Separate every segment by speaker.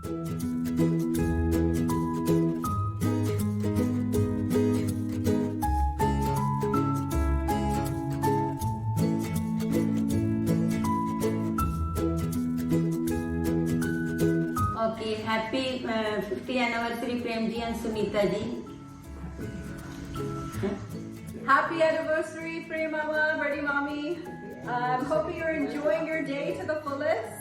Speaker 1: Okay, happy 50th anniversary Prem ji and Sunita ji.
Speaker 2: Happy anniversary, Prem Mama, Badi Mommy. Hope you're enjoying your day to the fullest.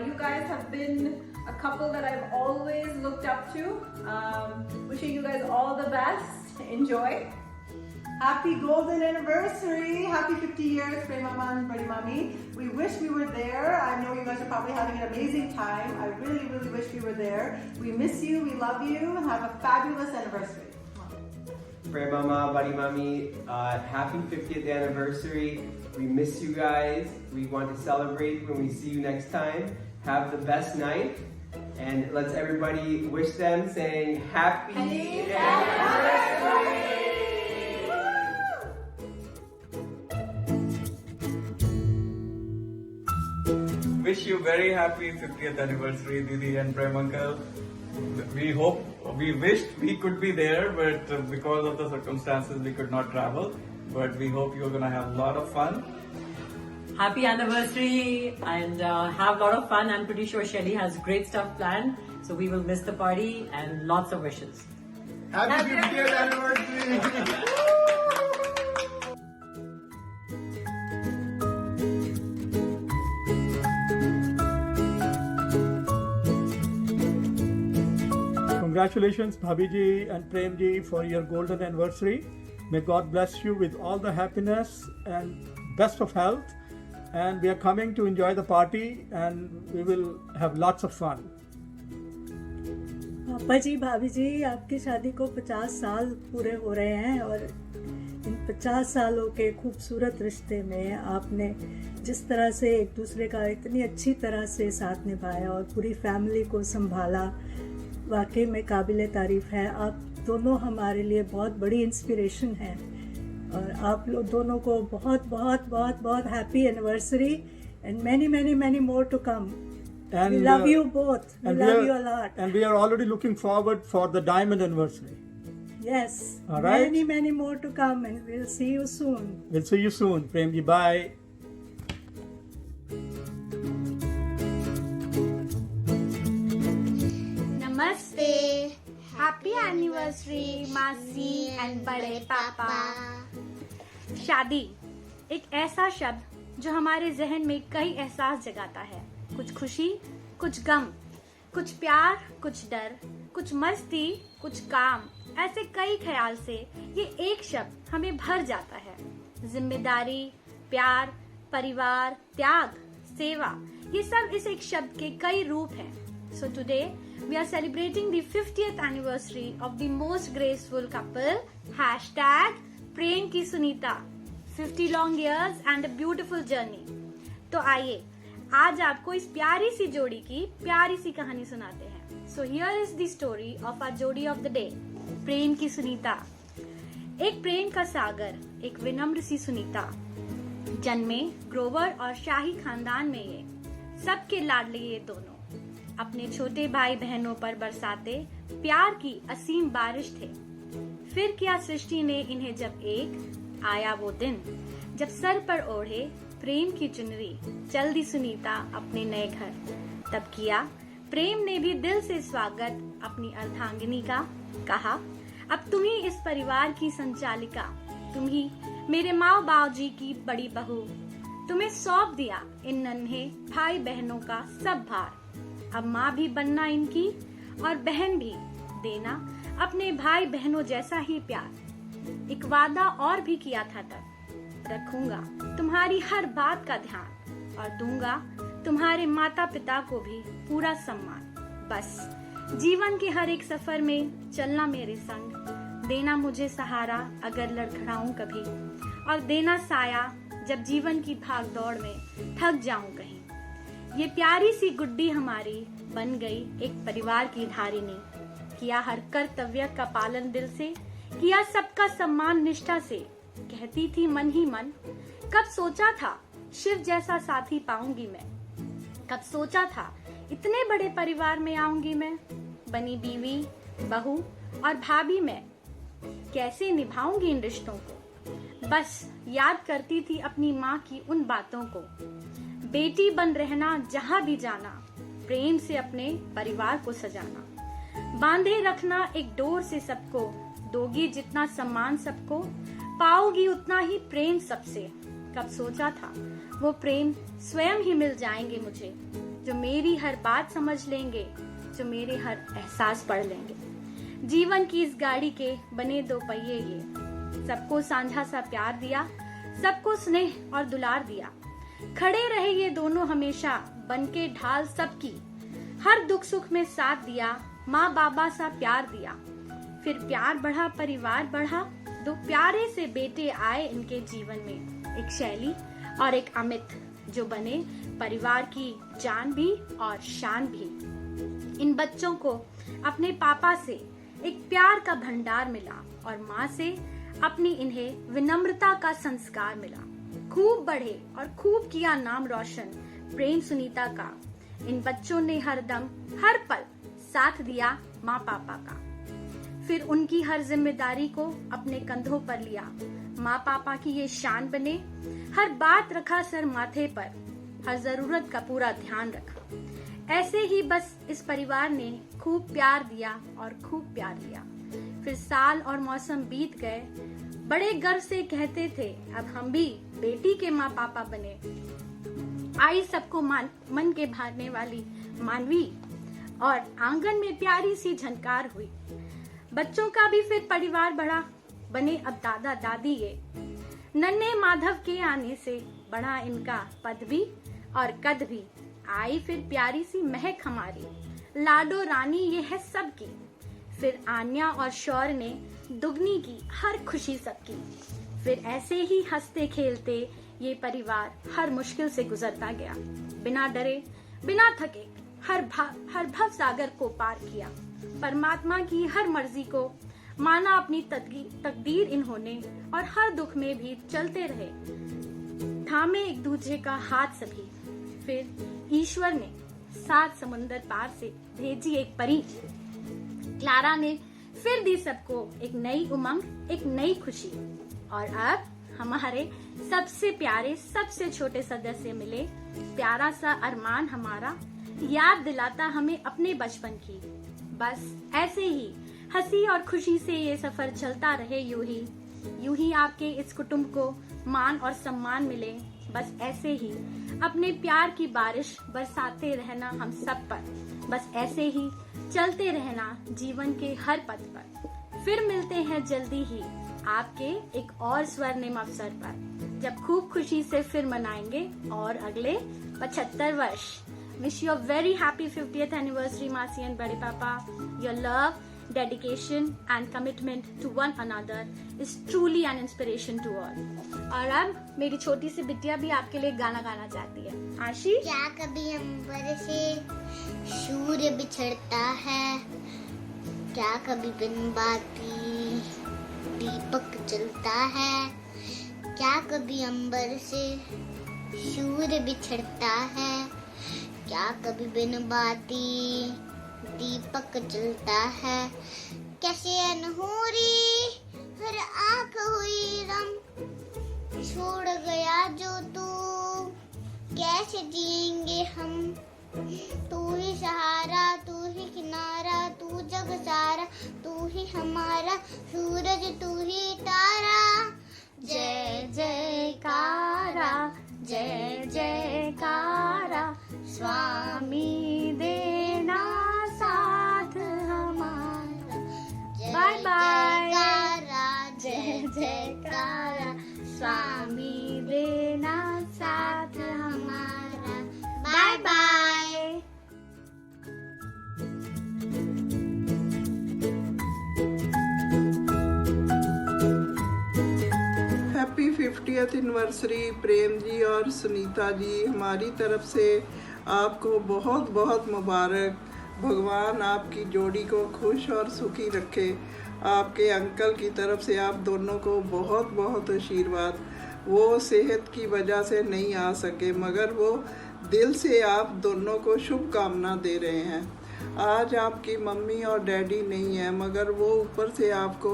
Speaker 2: You guys have been a couple that I've always looked up to. Wishing you guys all the best. Enjoy.
Speaker 3: Happy golden anniversary! Happy 50 years, Prem Mama and Badi Mommy. We wish we were there. I know you guys are probably having an amazing time. I really, really wish we were there. We miss you, we love you, and have a fabulous anniversary.
Speaker 4: Prem Mama, Badi Mommy, happy 50th anniversary. We miss you guys. We want to celebrate when we see you next time. Have the best night. And let's everybody wish them saying happy anniversary!
Speaker 5: Wish you very happy 50th anniversary, Didi and Prem Uncle. We wished we could be there, but because of the circumstances, we could not travel. But we hope you're gonna have a lot of fun.
Speaker 6: Happy anniversary and have a lot of fun. I'm pretty sure Shelly has great stuff planned. So we will miss the party and lots of wishes.
Speaker 7: Happy 50th anniversary!
Speaker 8: Congratulations, Bhabhi ji and Prem ji, for your golden anniversary. May God bless you with all the happiness and best of health. And we are coming to enjoy the party and we will have lots of fun.
Speaker 9: पापा जी, भाभी जी, आपकी शादी को 50 साल पूरे हो रहे हैं और इन 50 सालों के खूबसूरत रिश्ते में आपने जिस तरह से एक दूसरे का इतनी अच्छी तरह से साथ निभाया और पूरी फैमिली को संभाला, वाकई में काबिले तारीफ है। आप दोनों हमारे लिए बहुत बड़ी इंस्पिरेशन हैं और आप लोग दोनों को बहुत बहुत बहुत बहुत happy anniversary and many many many more to come.
Speaker 8: And
Speaker 9: we love you both. We love you a lot.
Speaker 8: And we are already looking forward for the diamond anniversary.
Speaker 9: Yes.
Speaker 8: All right.
Speaker 9: Many many more to come and we'll see you soon.
Speaker 8: We'll see you soon. Prem ji, bye.
Speaker 10: Namaste. Happy anniversary, Masi and बड़े पापा।
Speaker 11: शादी एक ऐसा शब्द जो हमारे जहन में कई एहसास जगाता है, कुछ खुशी, कुछ गम, कुछ प्यार, कुछ डर, कुछ मस्ती, कुछ काम, ऐसे कई ख्याल से ये एक शब्द हमें भर जाता है। जिम्मेदारी, प्यार, परिवार, त्याग, सेवा, ये सब इस एक शब्द के कई रूप हैं। So today we are celebrating the 50th anniversary of the most graceful couple, #प्रेम की Sunita, 50 long years and a beautiful journey। तो आइए आज आपको इस प्यारी सी जोड़ी की प्यारी सी कहानी सुनाते हैं। So here is the story of our जोड़ी of the day, प्रेम की सुनीता। एक प्रेम का सागर, एक विनम्र सी सुनीता। जन्मे ग्रोवर और शाही खानदान में ये सबके लाडले ये दोनों अपने छोटे भाई बहनों पर बरसाते प्यार की असीम बारिश थे। फिर क्या सृष्टि ने इन्हें जब एक आया वो दिन जब सर पर ओढ़े प्रेम की चुनरी चल दी सुनीता अपने नए घर। तब किया प्रेम ने भी दिल से स्वागत अपनी अर्धांगिनी का। कहा अब तुम ही इस परिवार की संचालिका, तुम ही मेरे माँ बाबूजी की बड़ी बहू। तुम्हें सौंप दिया इन नन्हे भाई बहनों का सब भार। अब माँ भी बनना इनकी और बहन भी देना अपने भाई बहनों जैसा ही प्यार। एक वादा और भी किया था तब, रखूंगा तुम्हारी हर बात का ध्यान और दूंगा तुम्हारे माता पिता को भी पूरा सम्मान। बस जीवन के हर एक सफर में चलना मेरे संग, देना मुझे सहारा अगर लड़खड़ाऊं कभी, और देना साया जब जीवन की भाग दौड़ में थक जाऊं कहीं। ये प्यारी सी गुड्डी हमारी बन गई एक परिवार की धारिनी। किया हर कर्तव्य का पालन दिल से, किया सबका सम्मान निष्ठा से। कहती थी मन ही मन, कब सोचा था शिव जैसा साथी पाऊंगी मैं। कब सोचा था इतने बड़े परिवार में आऊंगी मैं, बनी बीवी, बहू और भाभी मैं कैसे निभाऊंगी इन रिश्तों को। बस याद करती थी अपनी माँ की उन बातों को, बेटी बन रहना जहाँ भी जाना, प्रेम से अपने परिवार को सजाना, बांधे रखना एक डोर से सबको, दोगी जितना सम्मान सबको, पाओगी उतना ही प्रेम सबसे। कब सोचा था वो प्रेम स्वयं ही मिल जाएंगे मुझे, जो मेरी हर बात समझ लेंगे, जो मेरे हर एहसास पढ़ लेंगे। जीवन की इस गाड़ी के बने दो पहिए ये, सबको साझा सा प्यार दिया, सबको स्नेह और दुलार दिया। खड़े रहे ये दोनों हमेशा बनके ढाल सबकी, हर दुख सुख में साथ दिया, माँ बाबा सा प्यार दिया। फिर प्यार बढ़ा, परिवार बढ़ा, दो प्यारे से बेटे आए इनके जीवन में, एक शैली और एक अमित, जो बने परिवार की जान भी और शान भी। इन बच्चों को अपने पापा से एक प्यार का भंडार मिला और माँ से अपनी इन्हें विनम्रता का संस्कार मिला। खूब बढ़े और खूब किया नाम रोशन प्रेम सुनीता का। इन बच्चों ने हरदम हर पल साथ दिया माँ पापा का। फिर उनकी हर जिम्मेदारी को अपने कंधों पर लिया, माँ पापा की ये शान बने, हर बात रखा सर माथे पर, हर जरूरत का पूरा ध्यान रखा। ऐसे ही बस इस परिवार ने खूब प्यार दिया और खूब प्यार लिया। फिर साल और मौसम बीत गए, बड़े गर्व से कहते थे अब हम भी बेटी के माँ पापा बने। आई सबको मन के भाने वाली मानवी, और आंगन में प्यारी सी झनकार हुई। बच्चों का भी फिर परिवार बढ़ा, बने अब दादा दादी ये। नन्हे माधव के आने से बढ़ा इनका पद भी और कद भी। आई फिर प्यारी सी महक हमारी, लाडो रानी ये है सबकी। फिर आन्या और शौर्य ने दुगनी की हर खुशी सबकी। फिर ऐसे ही हंसते खेलते ये परिवार हर मुश्किल से गुजरता गया। बिना डरे बिना थके हर भव सागर को पार किया। परमात्मा की हर मर्जी को माना अपनी तकदीर इन्होंने, और हर दुख में भी चलते रहे, थामे एक दूसरे का हाथ सभी। फिर ईश्वर ने 7 समुंदर पार से भेजी एक परी, क्लारा ने फिर दी सबको एक नई उमंग, एक नई खुशी। और अब हमारे सबसे प्यारे सबसे छोटे सदस्य मिले, प्यारा सा अरमान हमारा याद दिलाता हमें अपने बचपन की। बस ऐसे ही हंसी और खुशी से ये सफर चलता रहे, यूं ही आपके इस कुटुंब को मान और सम्मान मिले। बस ऐसे ही अपने प्यार की बारिश बरसाते रहना हम सब पर। बस ऐसे ही चलते रहना जीवन के हर पथ पर। फिर मिलते हैं जल्दी ही आपके एक और स्वर्णिम अवसर पर, जब खूब खुशी से फिर मनाएंगे और अगले 75 वर्ष। Wish you a very happy 50th anniversary, Masi and Bade Papa. Your love, dedication and commitment to one another is truly an inspiration to all. और अब मेरी छोटी सी बिटिया भी आपके लिए गाना गाना चाहती है। आशी,
Speaker 10: क्या कभी अंबर से सूर्य बिछड़ता है, क्या कभी बिन बाती दीपक जलता है, क्या कभी अंबर से सूर्य बिछड़ता है, क्या कभी बिन बाती दीपक जलता है, कैसे अनहोरी हर आँख हुई रम, छोड़ गया जो तू कैसे जिएंगे हम, तू ही सहारा तू ही किनारा तू जग सारा, तू ही हमारा सूरज तू ही तारा। जय जयकारा जय जयकारा, स्वामी देना साथ हमारा। Bye bye. जय जयकारा, स्वामी देना साथ हमारा। Bye bye.
Speaker 12: Happy 50th anniversary Prem ji और सुनीता जी। हमारी तरफ से आपको बहुत बहुत मुबारक। भगवान आपकी जोड़ी को खुश और सुखी रखे। आपके अंकल की तरफ से आप दोनों को बहुत बहुत आशीर्वाद। वो सेहत की वजह से नहीं आ सके, मगर वो दिल से आप दोनों को शुभकामना दे रहे हैं। आज आपकी मम्मी और डैडी नहीं है, मगर वो ऊपर से आपको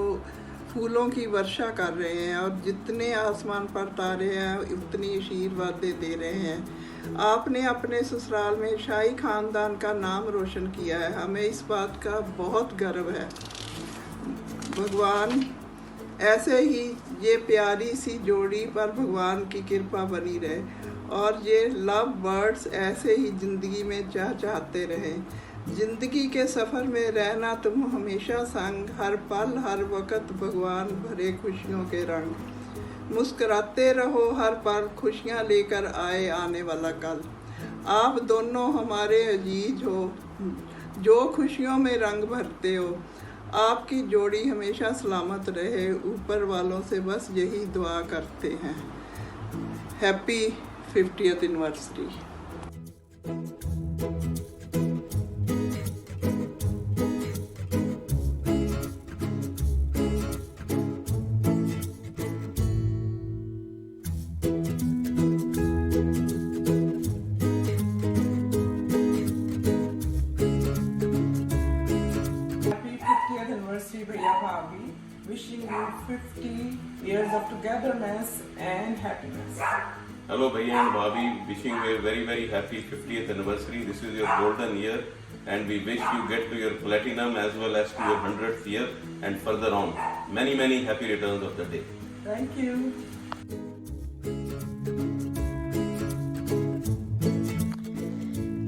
Speaker 12: फूलों की वर्षा कर रहे हैं और जितने आसमान पर तारे हैं उतनी आशीर्वाद दे रहे हैं। आपने अपने ससुराल में शाही खानदान का नाम रोशन किया है, हमें इस बात का बहुत गर्व है। भगवान ऐसे ही ये प्यारी सी जोड़ी पर भगवान की कृपा बनी रहे और ये लव बर्ड्स ऐसे ही ज़िंदगी में चाहते रहें। ज़िंदगी के सफ़र में रहना तुम हमेशा संग, हर पल हर वक्त भगवान भरे खुशियों के रंग। मुस्कुराते रहो हर पल, खुशियाँ लेकर आए आने वाला कल। आप दोनों हमारे अजीज हो जो खुशियों में रंग भरते हो। आपकी जोड़ी हमेशा सलामत रहे, ऊपर वालों से बस यही दुआ करते हैं। Happy 50th anniversary.
Speaker 13: Bhaiya Bhabhi, wishing you 50 years of togetherness and happiness.
Speaker 14: Hello Bhaiya and Bhabhi, wishing you a very happy 50th anniversary. This is your golden year and we wish you get to your platinum as well as to your 100th year and further on. Many happy returns of the day.
Speaker 13: Thank you.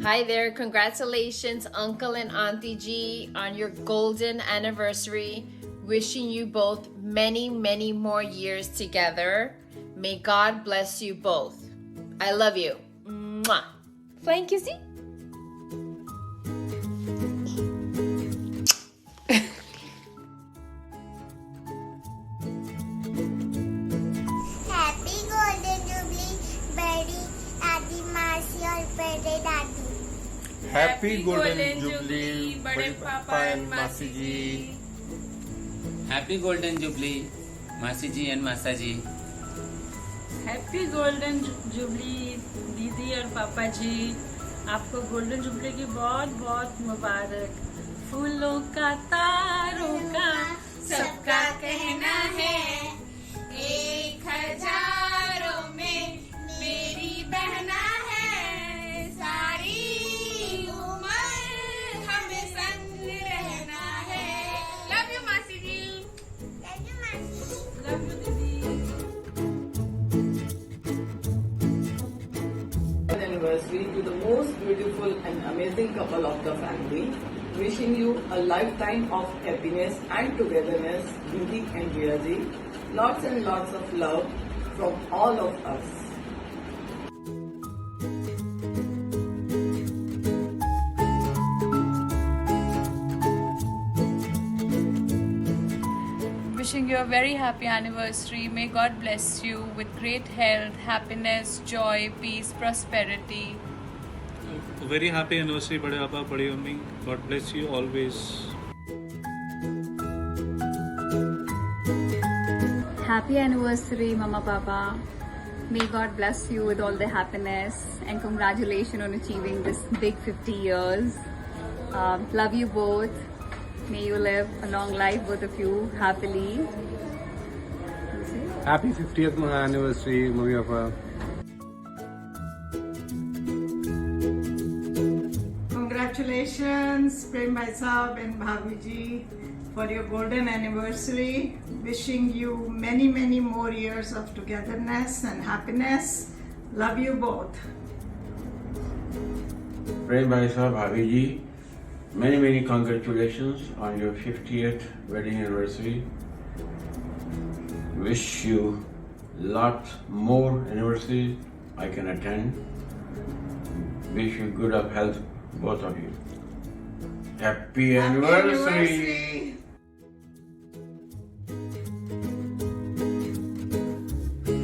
Speaker 15: Hi there, congratulations Uncle and Auntie G on your golden anniversary. Wishing you both many more years together. May God bless you both. I love you. Mwah. Flying kissy.
Speaker 10: Happy Golden Jubilee, Betty, Adi, Marcy और बड़े दादी।
Speaker 7: Happy Golden Jubilee, बड़े पापा and मासी जी।
Speaker 16: Happy Golden Jubilee, मासी जी and मासा जी।
Speaker 17: Happy golden jubilee दीदी और पापा जी, आपको गोल्डन जुबली की बहुत मुबारक। फूलों का तारों का सबका कहना है, 1000 में मेरी बहना है। सारी उम्र हमें संग रहना है। लव यू मासी जी। लव यू दीदी।
Speaker 18: Anniversary to the most beautiful and amazing couple of the family. Wishing you a lifetime of happiness and togetherness, Didi and Jia ji. Lots and lots of love from all of us.
Speaker 19: Wishing you a very happy anniversary. May God bless you with great health, happiness, joy, peace, prosperity.
Speaker 20: A very happy anniversary, बड़े पापा, बड़ी mummy. God bless you always.
Speaker 21: Happy anniversary, Mama Papa. May God bless you with all the happiness and congratulations on achieving this big 50 years. Love you both. May you live a long life, both of you, happily.
Speaker 7: Happy 50th anniversary, Mummy Papa.
Speaker 22: Congratulations, Prem Bhai Sahab and Bhabhi ji, for your golden anniversary. Wishing you many more years of togetherness and happiness. Love you both.
Speaker 23: Prem Bhai Sahab, Bhabhi ji, many congratulations on your 50th wedding anniversary. Wish you lot more anniversaries I can attend. Wish you good of health, both of you. Happy anniversary.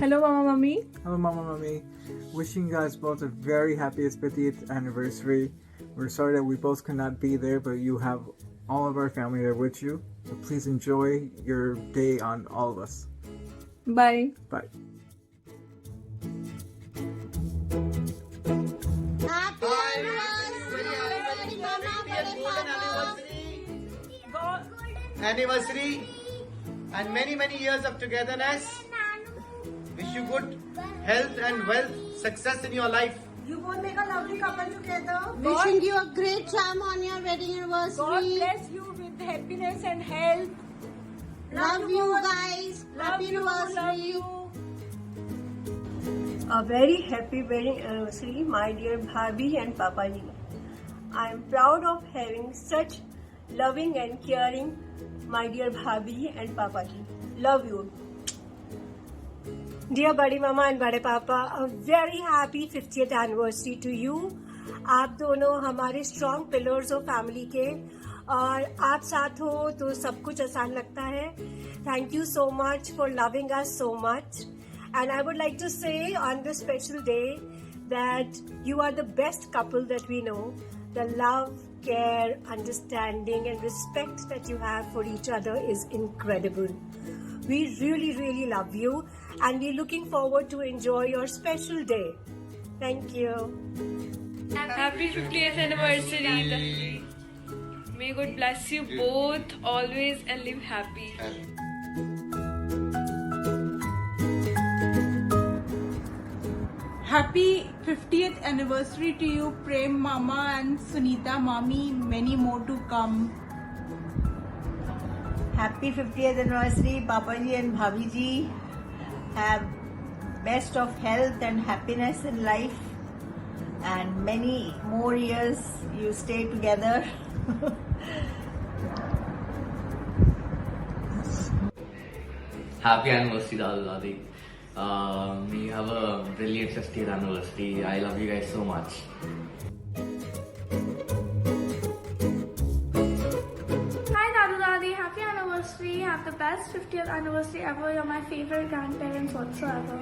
Speaker 24: Hello Mama Mummy.
Speaker 25: Hello Mama Mummy. Wishing you guys both a very happy 50th anniversary. We're sorry that we both could not be there, but you have all of our family there with you. So please enjoy your day on all of us.
Speaker 24: Bye.
Speaker 25: Bye.
Speaker 1: anniversary and many, many years of togetherness. Wish you good health and wealth, success in your life.
Speaker 22: You both make a lovely couple together.
Speaker 10: Wishing you a great time on your wedding anniversary.
Speaker 22: God bless you with happiness and health.
Speaker 10: Love you guys. Happy anniversary.
Speaker 22: Love you.
Speaker 2: A very happy wedding anniversary, my dear Bhabhi and Papaji. I am proud of having such loving and caring, my dear Bhabhi and Papaji. Love you. Dear Badi Mama and Bade Papa, a very happy 50th anniversary to you. आप दोनों हमारे strong pillars हो family के और आप साथ हो तो सब कुछ आसान लगता है. Thank you so much for loving us so much. And I would like to say on this special day that you are the best couple that we know. The love, care, understanding and respect that you have for each other is incredible. We really, really love you and we're looking forward to enjoy your special day. Thank you.
Speaker 19: Happy 50th anniversary. May God bless you both always and live happy.
Speaker 24: Happy 50th anniversary to you, Prem Mama and Sunita Mami. Many more to come.
Speaker 3: Happy 50th anniversary, Papaji and Bhabiji. Have best of health and happiness in life, and many more years you stay together.
Speaker 4: Happy anniversary, Dadu Dadi. You have a brilliant 50th anniversary. I love you guys so much.
Speaker 11: Hi Dadu Dadi, happy anniversary. Have the best 50th anniversary ever. You're my favorite grandparents whatsoever.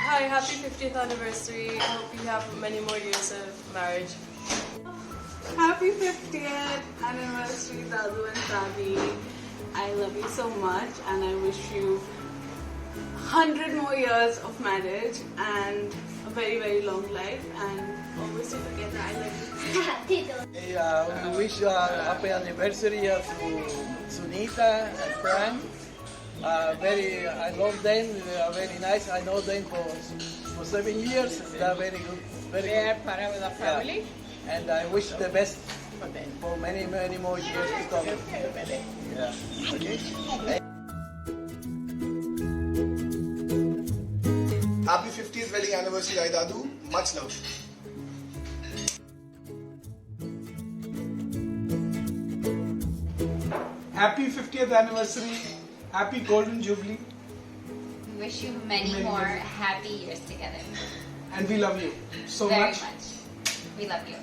Speaker 5: Hi, happy 50th anniversary. I hope you have many more years of marriage.
Speaker 24: Happy 50th anniversary, Dadu and Tavi. I love you so much and I wish you 100 more years of marriage and a very, very long life and always stay together. I love you.
Speaker 1: We wish a happy anniversary to Sunita and Frank. I love them. They are very nice. I know them for 7 years. They are very good. They are part of the family. Yeah. And I wish the best for many, many more years to come. Yeah. Okay.
Speaker 26: Happy 50th wedding anniversary, Dadu. Much love.
Speaker 13: Happy 50th anniversary. Happy Golden Jubilee.
Speaker 27: We wish you many more happy years together.
Speaker 13: And we love you so
Speaker 27: Very
Speaker 13: much.
Speaker 27: We love you.